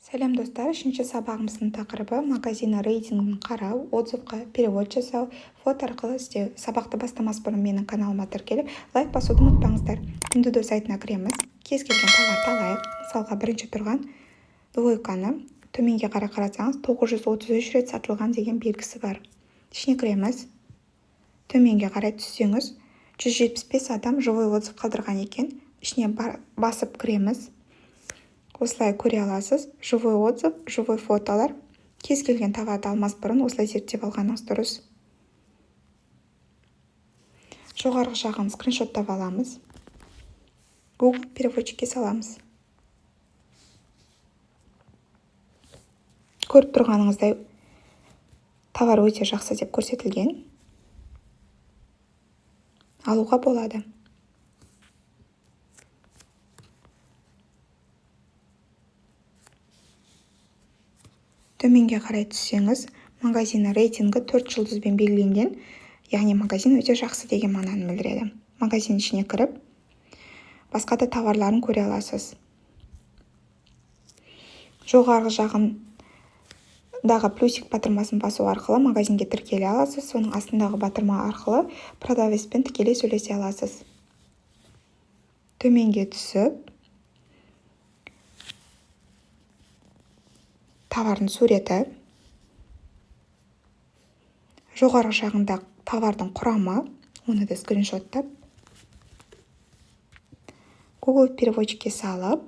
Сәлем достар, үшінші сабағымыздың тақырыбы магазины рейтингін қарау, отзывқа перевод жасау, фото арқылы іздеу. Сабақты бастамас бұрын менің каналыма тіркеліп, лайк басуды ұмытпаңыздар. Индудо сайтына кіреміз. Кез келген товарды алайық. Мысалға бірінші тұрған двойканы төменге қарай қарасаңыз 933 рет сатылған деген белгісі бар. Ішіне кіреміз. Төменге қарай түссеңіз 175 адам живой отзыв қалдырған екен. Ішіне басып кіреміз. Осылай көре аласыз. Живой отзыв, живой фотолар. Кез келген товарды алмас бұрын осылай зерттеп алғаныңыз дұрыс. Жоғарғы жағын скриншоттап аламыз. Google переводчикке саламыз. Көріп тұрғаныңыздай товар өте жақсы деп көрсетілген. Алуға болады. Төменге қарай түссеңіз, магазины рейтингі 4 жұлдызбен белгіленген, яғни магазин өте жақсы деген мағынаны білдіреді. Магазин ішіне кіріп, басқа да товарларын көре аласыз. Жоғарғы жағындағы плюсик батырмасын басу арқылы магазинге тіркеле аласыз. Соның астындағы батырма арқылы продавецпен тікелей сөйлесе аласыз. Төменге түсіп, товардың суреті, жоғарғы жағында товардың құрамы, оны да скриншоттап, Google переводчикке салып,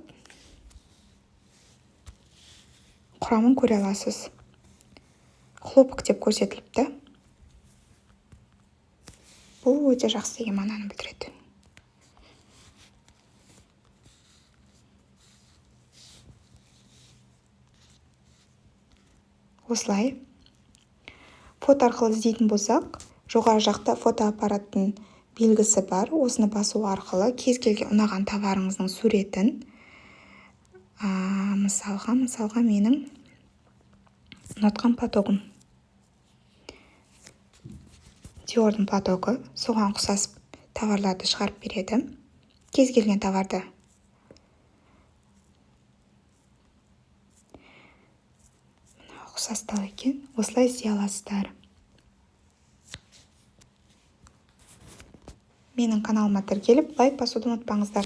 құрамын көре аласыз. Хлопок деп көрсетіліпті. Бұл өте жақсы деген мағынаны білдіреді. Осылай. Фото арқылы іздейтін болсақ, жоғары жақта фотоаппараттың белгісі бар. Осыны басу арқылы кез келген ұнаған товарыңыздың суретін, мысалға менің ұнатқан платогым. Диордың платогы, соған ұқсас товарларды шығарып береді. Кез келген товарды ұқсастау екен, осылай іздей аласыздар. Менің каналыма тіркеліп, лайк басуды ұмытпаңыздар.